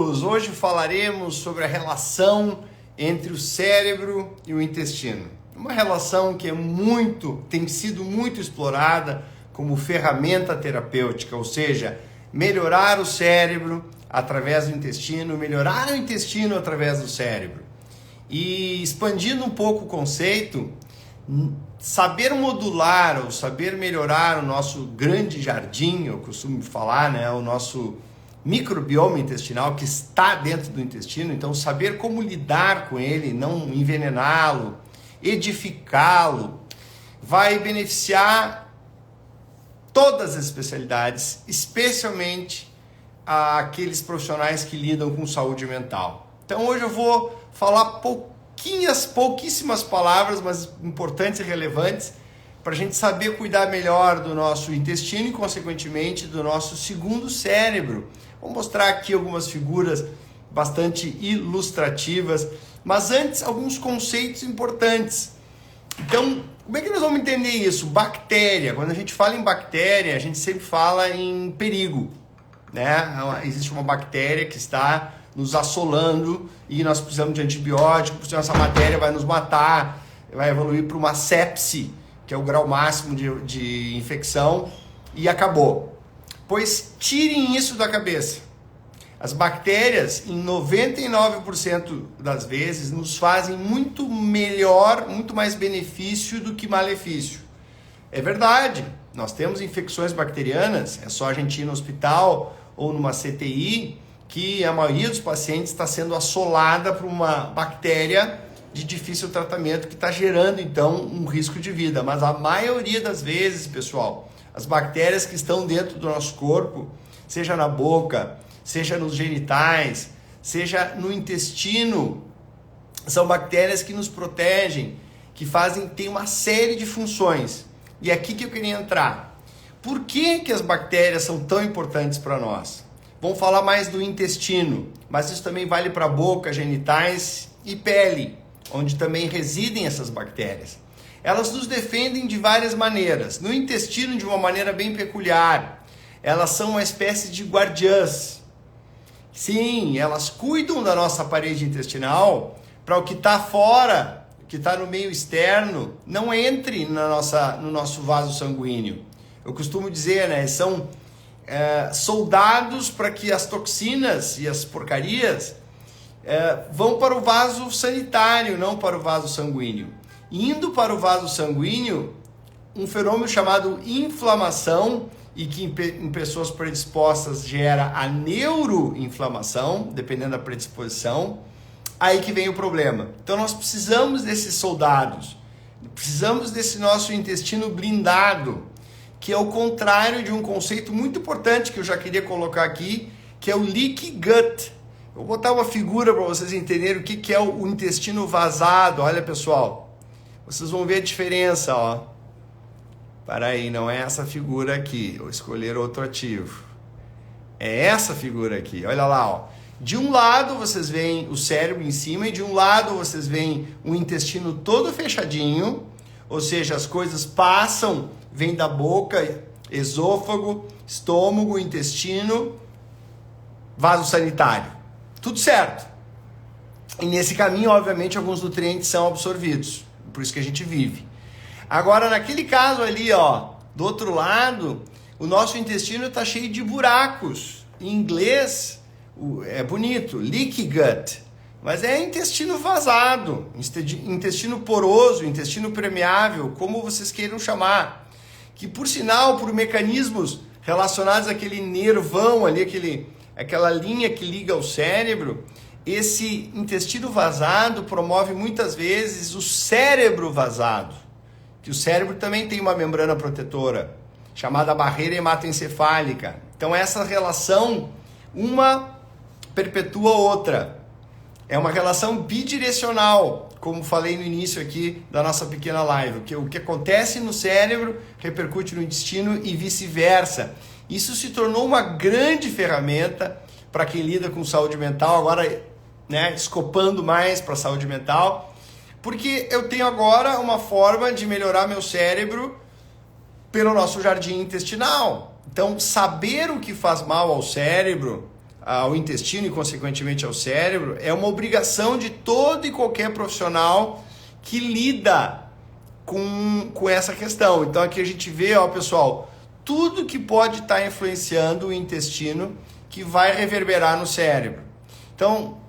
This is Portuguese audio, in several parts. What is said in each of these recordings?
amigos! Hoje falaremos sobre a relação entre o cérebro e o intestino. Uma relação que tem sido muito explorada como ferramenta terapêutica, ou seja, melhorar o cérebro através do intestino, melhorar o intestino através do cérebro. E expandindo um pouco o conceito, saber modular ou saber melhorar o nosso grande jardim, eu costumo falar, né, o nosso microbioma intestinal que está dentro do intestino, então saber como lidar com ele, não envenená-lo, edificá-lo, vai beneficiar todas as especialidades, especialmente aqueles profissionais que lidam com saúde mental. Então hoje eu vou falar pouquíssimas palavras, mas importantes e relevantes, para a gente saber cuidar melhor do nosso intestino e, consequentemente, do nosso segundo cérebro. Vou mostrar aqui algumas figuras bastante ilustrativas, mas antes, alguns conceitos importantes. Então, como é que nós vamos entender isso? Bactéria. Quando a gente fala em bactéria, a gente sempre fala em perigo, né? Existe uma bactéria que está nos assolando e nós precisamos de antibiótico, porque essa matéria vai nos matar, vai evoluir para uma sepse, que é o grau máximo de infecção, e acabou. Pois tirem isso da cabeça. As bactérias, em 99% das vezes, nos fazem muito melhor, muito mais benefício do que malefício. É verdade, nós temos infecções bacterianas, é só a gente ir no hospital ou numa CTI, que a maioria dos pacientes está sendo assolada por uma bactéria de difícil tratamento que está gerando, então, um risco de vida. Mas a maioria das vezes, pessoal, as bactérias que estão dentro do nosso corpo, seja na boca, seja nos genitais, seja no intestino, são bactérias que nos protegem, que têm uma série de funções. E é aqui que eu queria entrar. Por que as bactérias são tão importantes para nós? Vamos falar mais do intestino, mas isso também vale para boca, genitais e pele, onde também residem essas bactérias. Elas nos defendem de várias maneiras. No intestino, de uma maneira bem peculiar. Elas são uma espécie de guardiãs. Sim, elas cuidam da nossa parede intestinal para o que está fora, o que está no meio externo, não entre no nosso vaso sanguíneo. Eu costumo dizer, né, são soldados para que as toxinas e as porcarias vão para o vaso sanitário, não para o vaso sanguíneo. Indo para o vaso sanguíneo, um fenômeno chamado inflamação, e que em pessoas predispostas gera a neuroinflamação, dependendo da predisposição, aí que vem o problema. Então nós precisamos desses soldados, precisamos desse nosso intestino blindado, que é o contrário de um conceito muito importante que eu já queria colocar aqui, que é o leaky gut. Eu vou botar uma figura para vocês entenderem o que é o intestino vazado. Olha, pessoal, vocês vão ver a diferença, ó. Para aí, não é essa figura aqui. Vou escolher outro ativo. É essa figura aqui. Olha lá, ó. De um lado vocês veem o cérebro em cima e de um lado vocês veem o intestino todo fechadinho, ou seja, as coisas passam, vêm da boca, esôfago, estômago, intestino, vaso sanitário. Tudo certo. E nesse caminho, obviamente, alguns nutrientes são absorvidos. Por isso que a gente vive. Agora, naquele caso ali, ó, do outro lado, o nosso intestino está cheio de buracos. Em inglês, é bonito, leaky gut. Mas é intestino vazado, intestino poroso, intestino permeável, como vocês queiram chamar. Que, por sinal, por mecanismos relacionados àquele nervão ali, aquela linha que liga ao cérebro, esse intestino vazado promove muitas vezes o cérebro vazado. Que o cérebro também tem uma membrana protetora, chamada barreira hematoencefálica. Então essa relação, uma perpetua a outra. É uma relação bidirecional, como falei no início aqui da nossa pequena live. Que o que acontece no cérebro repercute no intestino e vice-versa. Isso se tornou uma grande ferramenta para quem lida com saúde mental, agora, né, escopando mais para a saúde mental. Porque eu tenho agora uma forma de melhorar meu cérebro pelo nosso jardim intestinal. Então, saber o que faz mal ao cérebro, ao intestino e, consequentemente, ao cérebro, é uma obrigação de todo e qualquer profissional que lida com essa questão. Então, aqui a gente vê, ó, pessoal, tudo que pode estar influenciando o intestino que vai reverberar no cérebro. Então,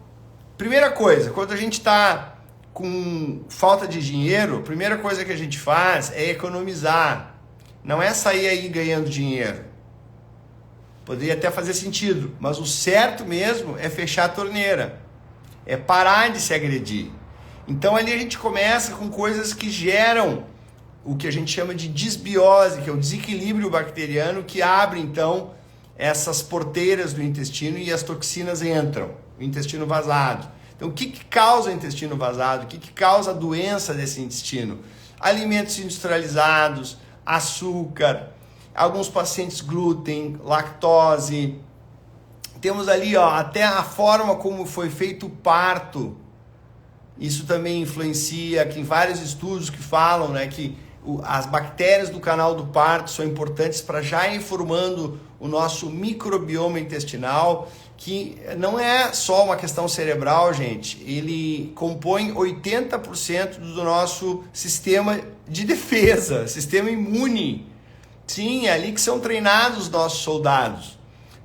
primeira coisa, quando a gente está com falta de dinheiro, a primeira coisa que a gente faz é economizar. Não é sair aí ganhando dinheiro. Poderia até fazer sentido, mas o certo mesmo é fechar a torneira. É parar de se agredir. Então ali a gente começa com coisas que geram o que a gente chama de disbiose, que é o desequilíbrio bacteriano que abre então essas porteiras do intestino e as toxinas entram, o intestino vazado. Então o que causa o intestino vazado? O que causa a doença desse intestino? Alimentos industrializados, açúcar, alguns pacientes glúten, lactose. Temos ali, ó, até a forma como foi feito o parto. Isso também influencia, que em vários estudos que falam, né, que as bactérias do canal do parto são importantes para já ir formando o nosso microbioma intestinal, que não é só uma questão cerebral, gente. Ele compõe 80% do nosso sistema de defesa, sistema imune. Sim, é ali que são treinados os nossos soldados.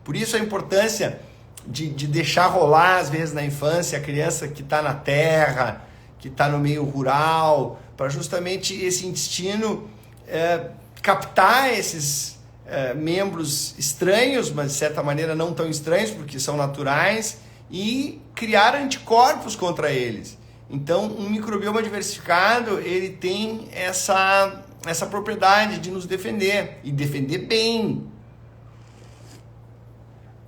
Por isso a importância de deixar rolar, às vezes, na infância, a criança que está na terra, que está no meio rural, para justamente esse intestino captar esses membros estranhos, mas de certa maneira não tão estranhos, porque são naturais, e criar anticorpos contra eles. Então, um microbioma diversificado, ele tem essa propriedade de nos defender, e defender bem.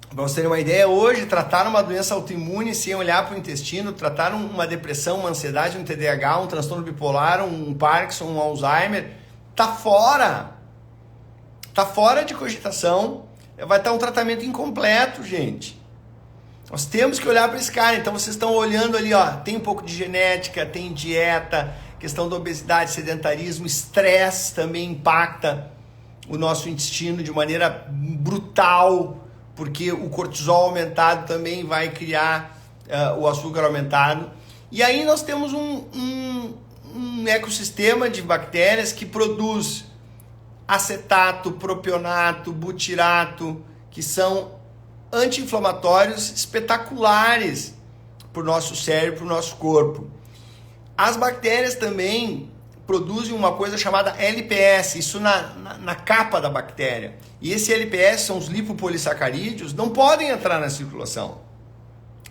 Para vocês terem uma ideia, hoje, tratar uma doença autoimune sem olhar para o intestino, tratar uma depressão, uma ansiedade, um TDAH, um transtorno bipolar, um Parkinson, um Alzheimer, tá fora de cogitação, vai estar um tratamento incompleto, gente. Nós temos que olhar para esse cara. Então vocês estão olhando ali, ó, tem um pouco de genética, tem dieta, questão da obesidade, sedentarismo, estresse também impacta o nosso intestino de maneira brutal, porque o cortisol aumentado também vai criar o açúcar aumentado. E aí nós temos um ecossistema de bactérias que produz acetato, propionato, butirato, que são anti-inflamatórios espetaculares para o nosso cérebro, para o nosso corpo. As bactérias também produzem uma coisa chamada LPS, isso na capa da bactéria. E esse LPS são os lipopolissacarídeos, não podem entrar na circulação,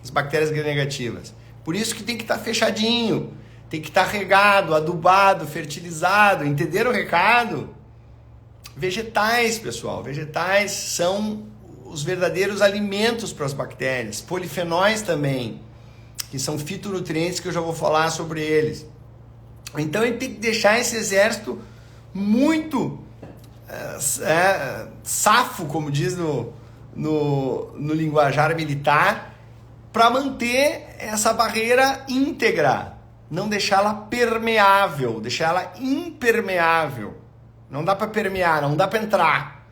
as bactérias gram-negativas. Por isso que tem que estar fechadinho, tem que estar regado, adubado, fertilizado. Entenderam o recado? Vegetais, pessoal, vegetais são os verdadeiros alimentos para as bactérias. Polifenóis também, que são fitonutrientes, que eu já vou falar sobre eles. Então a gente tem que deixar esse exército muito safo, como diz no linguajar militar, para manter essa barreira íntegra, não deixá-la permeável, deixá-la impermeável. Não dá para permear, não dá para entrar.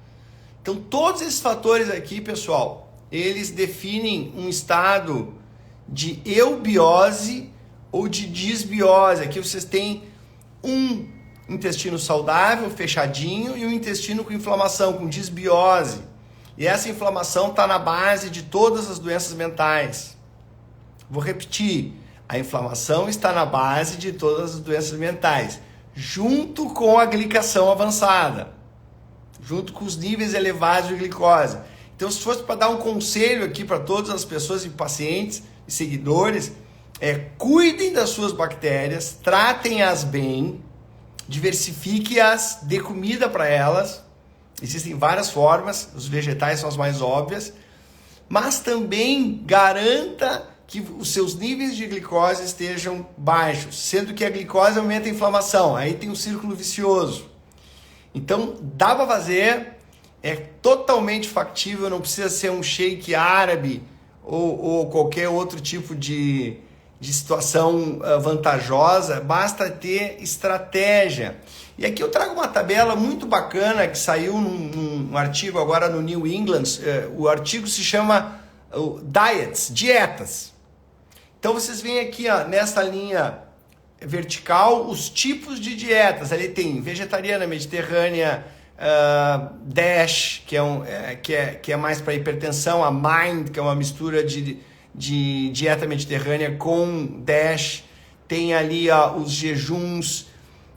Então todos esses fatores aqui, pessoal, eles definem um estado de eubiose ou de disbiose. Aqui vocês têm um intestino saudável, fechadinho, e um intestino com inflamação, com disbiose. E essa inflamação está na base de todas as doenças mentais. Vou repetir, a inflamação está na base de todas as doenças mentais, junto com a glicação avançada, junto com os níveis elevados de glicose. Então, se fosse para dar um conselho aqui para todas as pessoas e pacientes e seguidores, cuidem das suas bactérias, tratem-as bem, diversifique-as, dê comida para elas. Existem várias formas, os vegetais são as mais óbvias, mas também garanta que os seus níveis de glicose estejam baixos, sendo que a glicose aumenta a inflamação, aí tem um círculo vicioso. Então, dá para fazer, é totalmente factível, não precisa ser um shake árabe ou qualquer outro tipo de situação vantajosa, basta ter estratégia. E aqui eu trago uma tabela muito bacana que saiu num artigo agora no New England. O artigo se chama dietas. Então vocês veem aqui, ó, nessa linha vertical os tipos de dietas. Ali tem vegetariana, mediterrânea, DASH, que é mais para hipertensão, a MIND, que é uma mistura de dieta mediterrânea com DASH. Tem ali, ó, os jejuns.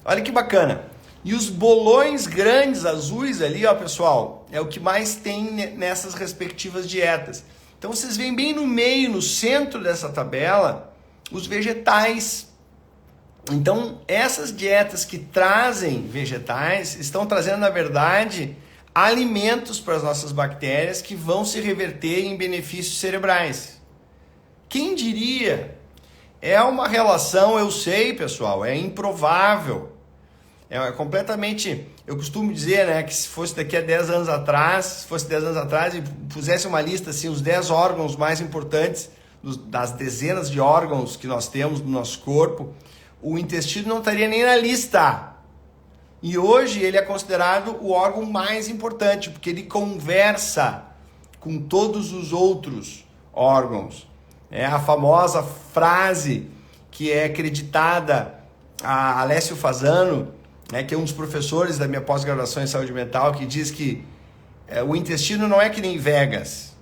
Olha que bacana. E os bolões grandes azuis ali, ó, pessoal, é o que mais tem nessas respectivas dietas. Então vocês veem bem no meio, no centro dessa tabela, os vegetais. Então essas dietas que trazem vegetais estão trazendo, na verdade, alimentos para as nossas bactérias que vão se reverter em benefícios cerebrais. Quem diria? É uma relação, eu sei, pessoal, é improvável. É completamente, eu costumo dizer, né, que se fosse daqui a 10 anos atrás, e pusesse uma lista, assim, os 10 órgãos mais importantes, das dezenas de órgãos que nós temos no nosso corpo, o intestino não estaria nem na lista. E hoje ele é considerado o órgão mais importante, porque ele conversa com todos os outros órgãos. É a famosa frase que é acreditada a Alessio Fasano, né, que é um dos professores da minha pós-graduação em saúde mental, que diz que o intestino não é que nem Vegas.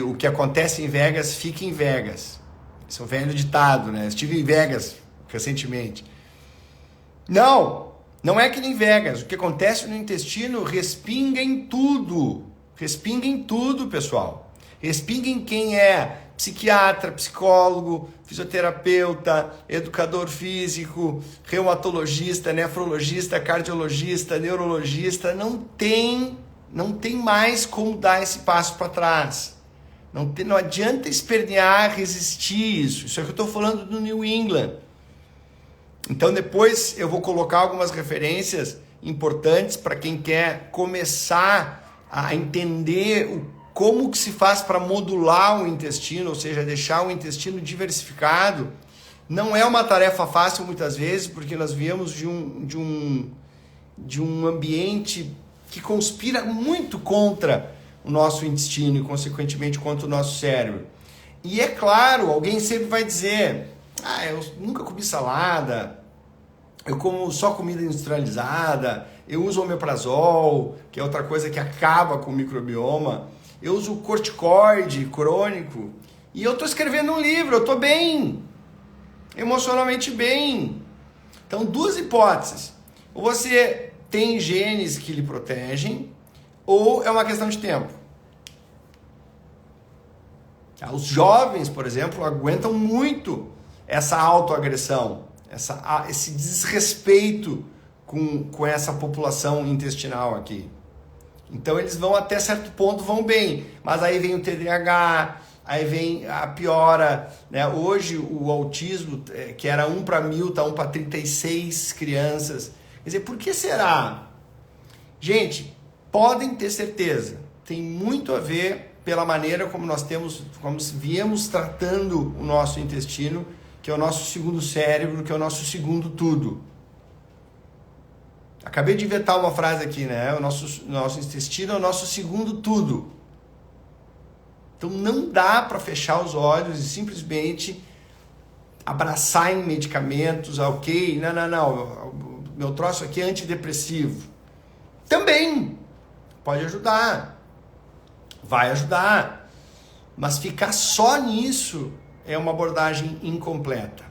O que acontece em Vegas fica em Vegas. Isso é um velho ditado, né? Estive em Vegas recentemente. Não é que nem Vegas. O que acontece no intestino respinga em tudo. Respinga em tudo, pessoal. Respinga em quem é psiquiatra, psicólogo, fisioterapeuta, educador físico, reumatologista, nefrologista, cardiologista, neurologista. Não tem mais como dar esse passo para trás. Não adianta espernear, resistir isso. Isso é o que eu estou falando do New England. Então depois eu vou colocar algumas referências importantes para quem quer começar a entender como que se faz para modular o intestino, ou seja, deixar o intestino diversificado. Não é uma tarefa fácil muitas vezes, porque nós viemos de um ambiente que conspira muito contra o nosso intestino e, consequentemente, contra o nosso cérebro. E é claro, alguém sempre vai dizer, eu nunca comi salada, eu como só comida industrializada, eu uso omeprazol, que é outra coisa que acaba com o microbioma, eu uso corticoide crônico, e eu estou escrevendo um livro, eu estou bem, emocionalmente bem. Então, duas hipóteses. Ou você tem genes que lhe protegem, ou é uma questão de tempo. Os jovens, por exemplo, aguentam muito essa autoagressão, esse desrespeito com essa população intestinal aqui. Então eles vão até certo ponto, vão bem, mas aí vem o TDAH, aí vem a piora, né? Hoje o autismo, que era 1 para 1000, está 1 para 36 crianças. Quer dizer, por que será? Gente, podem ter certeza, tem muito a ver pela maneira como como viemos tratando o nosso intestino, que é o nosso segundo cérebro, que é o nosso segundo tudo. Acabei de inventar uma frase aqui, né? O nosso intestino é o nosso segundo tudo. Então não dá para fechar os olhos e simplesmente abraçar em medicamentos, ok? Não. Meu troço aqui é antidepressivo. Também pode ajudar. Vai ajudar. Mas ficar só nisso é uma abordagem incompleta.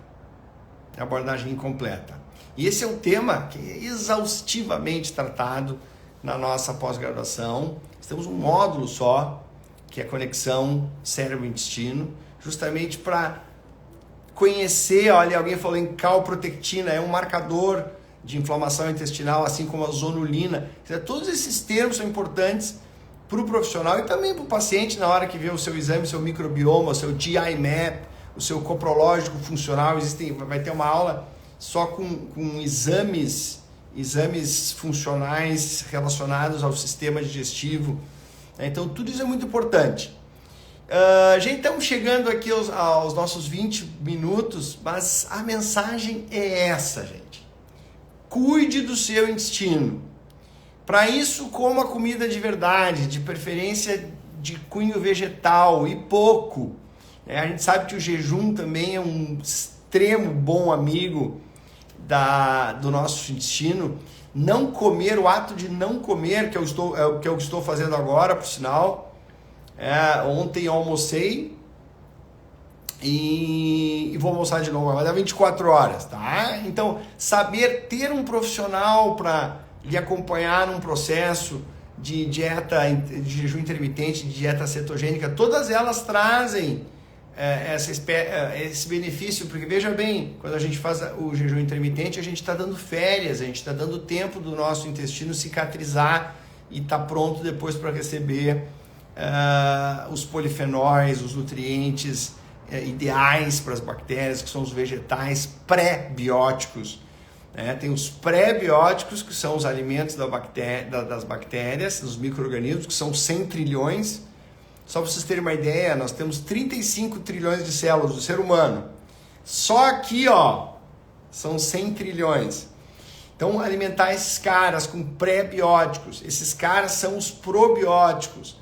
E esse é um tema que é exaustivamente tratado na nossa pós-graduação. Temos um módulo só, que é a conexão cérebro-intestino, justamente para conhecer, olha, alguém falou em calprotectina, é um marcador de inflamação intestinal, assim como a zonulina. Todos esses termos são importantes para o profissional e também para o paciente na hora que vê o seu exame, o seu microbioma, o seu GI map, o seu coprológico funcional. Vai ter uma aula só com exames funcionais relacionados ao sistema digestivo. Então tudo isso é muito importante. Já estamos chegando aqui aos nossos 20 minutos, mas a mensagem é essa, gente. Cuide do seu intestino. Para isso, coma comida de verdade, de preferência de cunho vegetal e pouco. A gente sabe que o jejum também é um extremo bom amigo do nosso intestino. Não comer, o ato de não comer, que eu estou fazendo agora, por sinal. Ontem eu almocei e vou almoçar de novo, vai dar 24 horas, tá? Então, saber ter um profissional para lhe acompanhar num processo de dieta, de jejum intermitente, de dieta cetogênica, todas elas trazem esse benefício, porque veja bem, quando a gente faz o jejum intermitente, a gente está dando férias, a gente está dando tempo do nosso intestino cicatrizar e está pronto depois para receber os polifenóis, os nutrientes ideais para as bactérias, que são os vegetais pré-bióticos. Tem os pré-bióticos, que são os alimentos das bactérias, dos micro-organismos, que são 100 trilhões. Só para vocês terem uma ideia, nós temos 35 trilhões de células do ser humano. Só aqui, são 100 trilhões. Então, alimentar esses caras com pré-bióticos. Esses caras são os probióticos.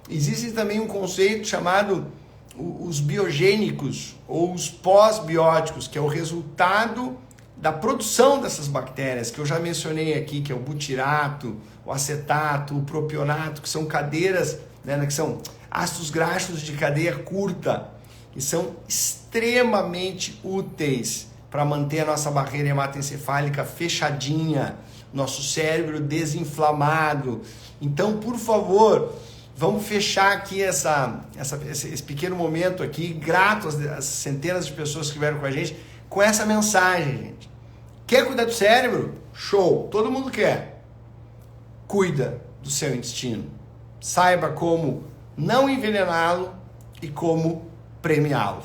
Existe também um conceito chamado os biogênicos ou os pós-bióticos, que é o resultado da produção dessas bactérias, que eu já mencionei aqui, que é o butirato, o acetato, o propionato, que são cadeiras, que são ácidos graxos de cadeia curta, que são extremamente úteis para manter a nossa barreira hematoencefálica fechadinha, nosso cérebro desinflamado. Então, por favor, vamos fechar aqui esse pequeno momento aqui, grato às centenas de pessoas que estiveram com a gente, com essa mensagem, gente. Quer cuidar do cérebro? Show! Todo mundo quer. Cuida do seu intestino. Saiba como não envenená-lo e como premiá-lo.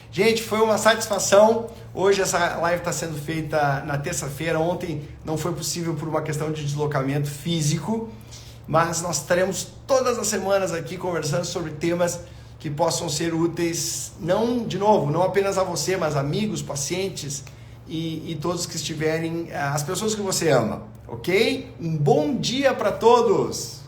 Gente, foi uma satisfação. Hoje essa live está sendo feita na terça-feira. Ontem não foi possível por uma questão de deslocamento físico, mas nós estaremos todas as semanas aqui conversando sobre temas que possam ser úteis, não apenas a você, mas amigos, pacientes e todos que estiverem, as pessoas que você ama, ok? Um bom dia para todos!